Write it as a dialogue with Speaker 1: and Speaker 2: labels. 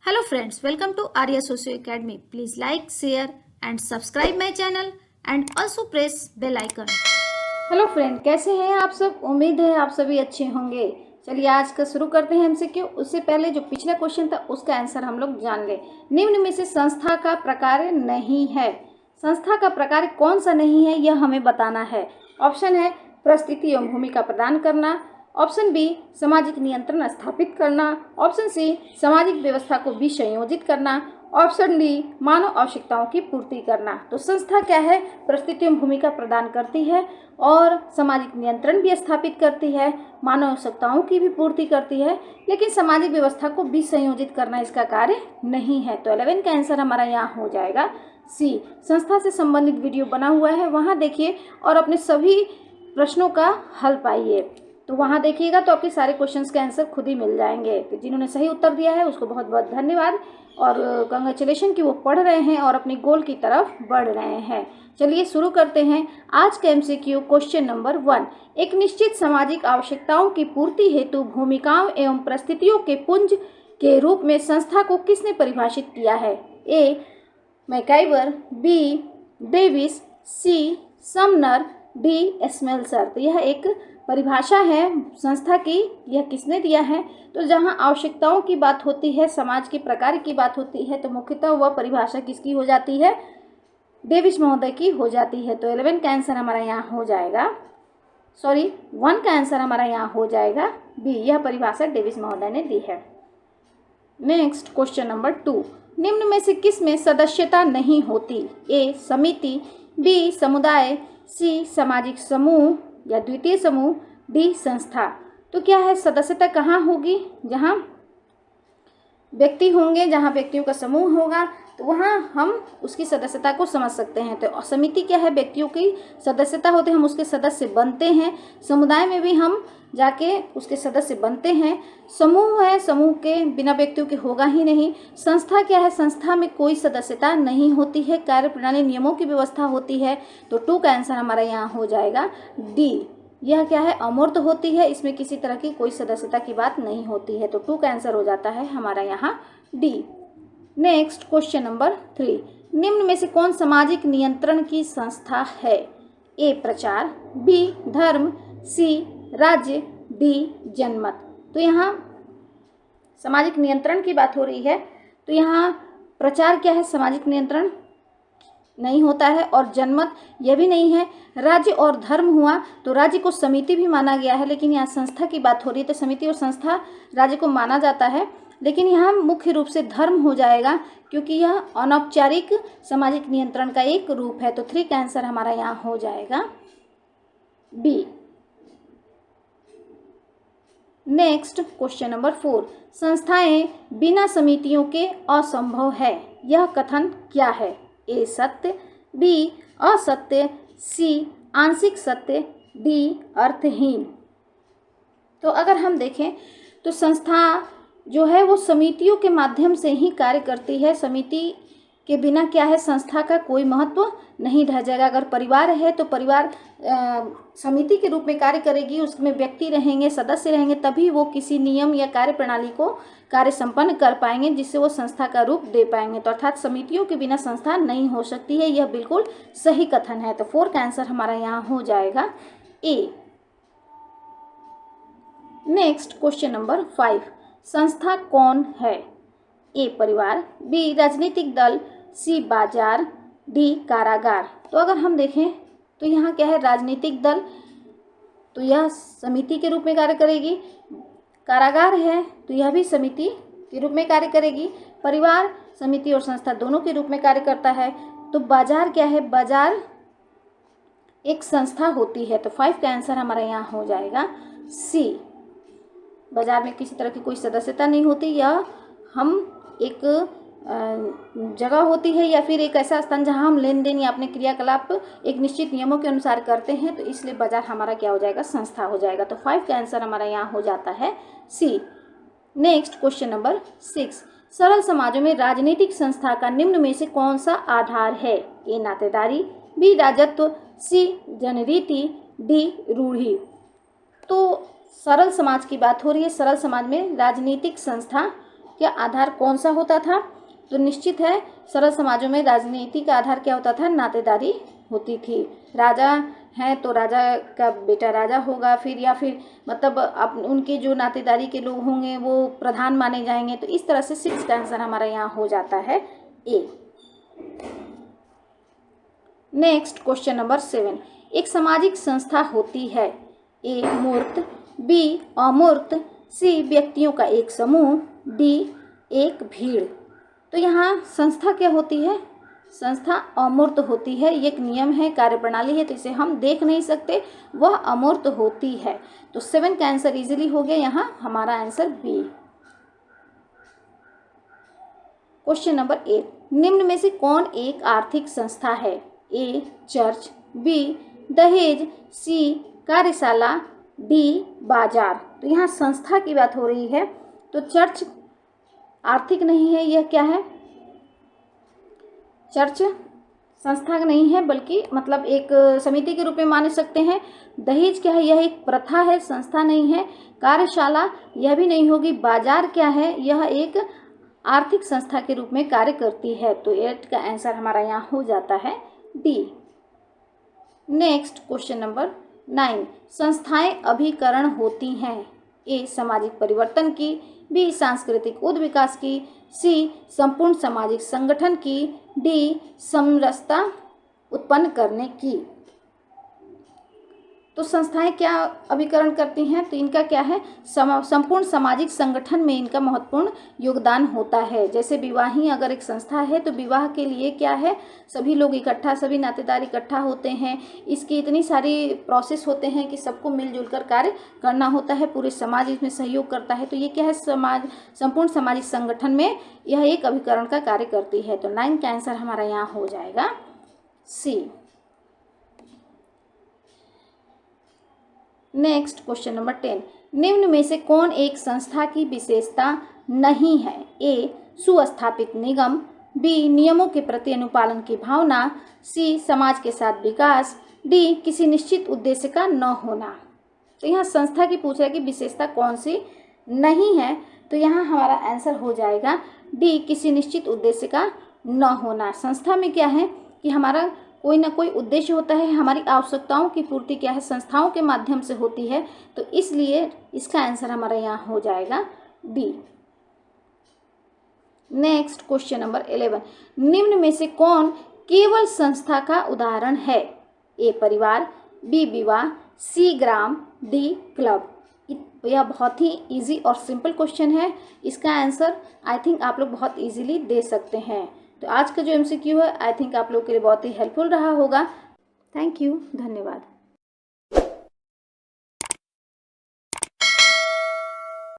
Speaker 1: Hello friends, welcome to Arya Socio Academy. Please like, share and subscribe my channel and also press bell icon. Hello friend, कैसे हैं आप सब। उम्मीद है आप सभी अच्छे होंगे। चलिए आज का शुरू करते हैं एमसीक्यू। उससे पहले जो पिछला क्वेश्चन था उसका आंसर हम लोग जान लें। निम्न में से संस्था का प्रकार नहीं है। संस्था का प्रकार कौन सा नहीं है यह हमें बताना है। ऑप्शन है परिस्थिति एवं भूमिका प्रदान करना, ऑप्शन बी सामाजिक नियंत्रण स्थापित करना, ऑप्शन सी सामाजिक व्यवस्था को विसंयोजित करना, ऑप्शन डी मानव आवश्यकताओं की पूर्ति करना। तो संस्था क्या है, परिस्थितियों में भूमिका प्रदान करती है और सामाजिक नियंत्रण भी स्थापित करती है, मानव आवश्यकताओं की भी पूर्ति करती है, लेकिन सामाजिक व्यवस्था को विसंयोजित करना इसका कार्य नहीं है। तो 11 का आंसर हमारा यहाँ हो जाएगा सी। संस्था से संबंधित वीडियो बना हुआ है, वहाँ देखिए और अपने सभी प्रश्नों का हल पाइए। तो वहाँ देखिएगा तो आपके सारे क्वेश्चंस के आंसर खुद ही मिल जाएंगे। तो जिन्होंने सही उत्तर दिया है उसको बहुत बहुत धन्यवाद और कंग्रेचुलेशन कि वो पढ़ रहे हैं और अपने गोल की तरफ बढ़ रहे हैं। चलिए शुरू करते हैं आज का एमसीक्यू। क्वेश्चन नंबर 1, एक निश्चित सामाजिक आवश्यकताओं की पूर्ति हेतु भूमिकाओं एवं परिस्थितियों के पुंज के रूप में संस्था को किसने परिभाषित किया है। ए मैकाइवर, बी डेविस, सी समनर, डी स्मेल्सर। तो यह एक परिभाषा है संस्था की, यह किसने दिया है। तो जहाँ आवश्यकताओं की बात होती है, समाज के प्रकार की बात होती है, तो मुख्यतः वह परिभाषा किसकी हो जाती है, डेविस महोदय की हो जाती है। तो 11 का आंसर हमारा यहाँ हो जाएगा, 1 का आंसर हमारा यहाँ हो जाएगा बी। यह परिभाषा डेविस महोदय ने दी है। नेक्स्ट क्वेश्चन नंबर 2, निम्न में से किस में सदस्यता नहीं होती। ए समिति, बी समुदाय, सी सामाजिक समूह या द्वितीय समूह, डी संस्था। तो क्या है, सदस्यता कहाँ होगी, जहाँ व्यक्ति होंगे, जहाँ व्यक्तियों का समूह होगा तो वहाँ हम उसकी सदस्यता को समझ सकते हैं। तो समिति क्या है, व्यक्तियों की सदस्यता होते हैं, हम उसके सदस्य बनते हैं। समुदाय में भी हम जाके उसके सदस्य बनते हैं। समूह है, समूह के बिना व्यक्तियों के होगा ही नहीं। संस्था क्या है, संस्था में कोई सदस्यता नहीं होती है, कार्यप्रणाली नियमों की व्यवस्था होती है। तो 2 का आंसर हमारा यहाँ हो जाएगा डी। यह क्या है, अमूर्त होती है, इसमें किसी तरह की कोई सदस्यता की बात नहीं होती है। तो 2 का आंसर हो जाता है हमारा यहाँ डी। नेक्स्ट क्वेश्चन नंबर 3, निम्न में से कौन सामाजिक नियंत्रण की संस्था है। ए प्रचार, बी धर्म, सी राज्य, डी जनमत। तो यहाँ सामाजिक नियंत्रण की बात हो रही है, तो यहाँ प्रचार क्या है, सामाजिक नियंत्रण नहीं होता है, और जनमत यह भी नहीं है। राज्य और धर्म हुआ तो राज्य को समिति भी माना गया है, लेकिन यहाँ संस्था की बात हो रही है तो समिति और संस्था राज्य को माना जाता है, लेकिन यहाँ मुख्य रूप से धर्म हो जाएगा क्योंकि यह अनौपचारिक सामाजिक नियंत्रण का एक रूप है। तो 3 का आंसर हमारा यहाँ हो जाएगा बी। नेक्स्ट क्वेश्चन नंबर 4, संस्थाएं बिना समितियों के असंभव है, यह कथन क्या है। ए सत्य, बी असत्य, सी आंशिक सत्य, डी अर्थहीन। तो अगर हम देखें तो संस्था जो है वो समितियों के माध्यम से ही कार्य करती है। समिति के बिना क्या है, संस्था का कोई महत्व नहीं रह जाएगा। अगर परिवार है तो परिवार समिति के रूप में कार्य करेगी, उसमें व्यक्ति रहेंगे, सदस्य रहेंगे, तभी वो किसी नियम या कार्य प्रणाली को कार्य संपन्न कर पाएंगे, जिससे वो संस्था का रूप दे पाएंगे। तो अर्थात समितियों के बिना संस्था नहीं हो सकती है, यह बिल्कुल सही कथन है। तो 4 का आंसर हमारा यहाँ हो जाएगा ए। नेक्स्ट क्वेश्चन नंबर 5, संस्था कौन है। ए परिवार, बी राजनीतिक दल, सी बाजार, डी कारागार। तो अगर हम देखें तो यहाँ क्या है, राजनीतिक दल तो यह समिति के रूप में कार्य करेगी, कारागार है तो यह भी समिति के रूप में कार्य करेगी, परिवार समिति और संस्था दोनों के रूप में कार्य करता है। तो बाजार क्या है, बाजार एक संस्था होती है। तो 5 का आंसर हमारा यहाँ हो जाएगा सी। बाजार में किसी तरह की कोई सदस्यता नहीं होती, या हम एक जगह होती है या फिर एक ऐसा स्थान जहां हम लेन देन या अपने क्रियाकलाप एक निश्चित नियमों के अनुसार करते हैं, तो इसलिए बाजार हमारा क्या हो जाएगा, संस्था हो जाएगा। तो 5 का आंसर हमारा यहाँ हो जाता है सी। नेक्स्ट क्वेश्चन नंबर 6, सरल समाजों में राजनीतिक संस्था का निम्न में से कौन सा आधार है। ए नातेदारी, बी राजत्व, सी जनरीति, डी रूढ़ी। तो सरल समाज की बात हो रही है, सरल समाज में राजनीतिक संस्था क्या आधार कौन सा होता था? तो निश्चित है सरल समाजों में राजनीति का आधार क्या होता था? नातेदारी होती थी। राजा हैं तो राजा का बेटा राजा होगा, फिर या फिर मतलब उनके जो नातेदारी के लोग होंगे वो प्रधान माने जाएंगे। तो इस तरह से 6 का आंसर हमारा यहाँ हो जाता है ए। नेक्स्ट क्वेश्चन नंबर 7, एक सामाजिक संस्था होती है ए मूर्त, बी अमूर्त, सी व्यक्तियों का एक समूह, डी एक भीड़। तो यहाँ संस्था क्या होती है? संस्था अमूर्त होती है। ये एक नियम है, कार्यप्रणाली है, तो इसे हम देख नहीं सकते, वह अमूर्त होती है। तो 7 का आंसर इजीली हो गया, यहाँ हमारा आंसर बी। क्वेश्चन नंबर 8, निम्न में से कौन एक आर्थिक संस्था है? ए चर्च, बी दहेज, सी कार्यशाला, डी बाजार। तो यहाँ संस्था की बात हो रही है, तो चर्च आर्थिक नहीं है, यह क्या है? चर्च संस्था नहीं है बल्कि मतलब एक समिति के रूप में मान सकते हैं। दहेज क्या है? यह एक प्रथा है, संस्था नहीं है। कार्यशाला यह भी नहीं होगी। बाजार क्या है? यह एक आर्थिक संस्था के रूप में कार्य करती है। तो 8 का आंसर हमारा यहाँ हो जाता है डी। नेक्स्ट क्वेश्चन नंबर 9, संस्थाएं अभिकरण होती हैं ए सामाजिक परिवर्तन की, बी सांस्कृतिक उद् विकास की, सी संपूर्ण सामाजिक संगठन की, डी समरसता उत्पन्न करने की। तो संस्थाएं क्या अभिकरण करती हैं? तो इनका क्या है? संपूर्ण सामाजिक संगठन में इनका महत्वपूर्ण योगदान होता है। जैसे विवाही अगर एक संस्था है तो विवाह के लिए क्या है? सभी लोग इकट्ठा, सभी नातेदार इकट्ठा होते हैं। इसकी इतनी सारी प्रोसेस होते हैं कि सबको मिलजुल कर कार्य करना होता है, पूरे समाज इसमें सहयोग करता है। तो ये क्या है? संपूर्ण सामाजिक संगठन में यह एक अभिकरण का कार्य करती है। तो 9 का आंसर हमारा यहाँ हो जाएगा सी। नेक्स्ट क्वेश्चन नंबर 10, निम्न में से कौन एक संस्था की विशेषता नहीं है? ए सुस्थापित निगम, बी नियमों के प्रति अनुपालन की भावना, सी समाज के साथ विकास, डी किसी निश्चित उद्देश्य का न होना। तो यहाँ संस्था की पूछ रहा है कि विशेषता कौन सी नहीं है, तो यहाँ हमारा आंसर हो जाएगा डी किसी निश्चित उद्देश्य का न होना। संस्था में क्या है कि हमारा कोई ना कोई उद्देश्य होता है, हमारी आवश्यकताओं की पूर्ति क्या है? संस्थाओं के माध्यम से होती है। तो इसलिए इसका आंसर हमारा यहाँ हो जाएगा डी। नेक्स्ट क्वेश्चन नंबर 11, निम्न में से कौन केवल संस्था का उदाहरण है? ए परिवार, बी विवाह, सी ग्राम, डी क्लब। यह बहुत ही इजी और सिंपल क्वेश्चन है। इसका आंसर आई थिंक आप लोग बहुत इजीली दे सकते हैं। तो आज का जो MCQ है आई थिंक आप लोग के लिए बहुत ही हेल्पफुल रहा होगा। थैंक यू, धन्यवाद।